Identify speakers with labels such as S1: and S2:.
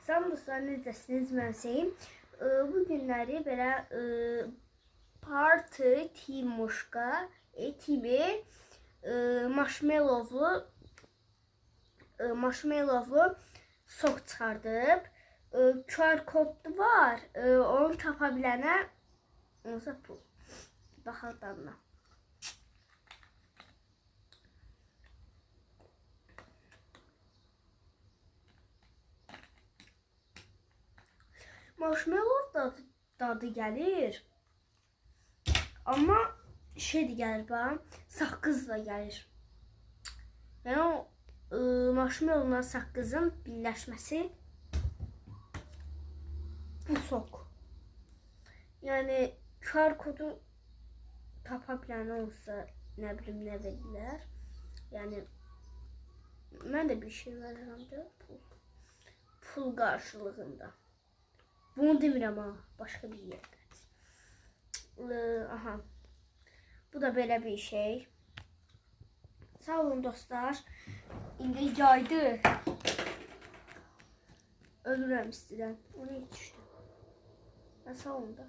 S1: Salam dostlar, necəsiniz? Mən Hüseyin. Bu günləri belə parti timuşka kimi marshmallowlu sok çıxardıb. QR kodlu var. Onu tapa bilənə pul. Baxaq dadına. Marshmallow dadı gəlir. Amma şeydir gəlir bana, saqqızla gəlir. Yəni o marshmallowla saqqızın birləşməsi bu sok. Yəni QR kodu tapa bilən olsa, nə bilim nə verirlər. Yəni mən də bir şey verirəm də pul qarşılığında. Bunu demirəm ha, başqa bir yerdə. Aha. Bu da belə bir şey. Sağ olun dostlar. İndi yaydı. Ölürəm istidən. O ne düşdü? Sağ olun da.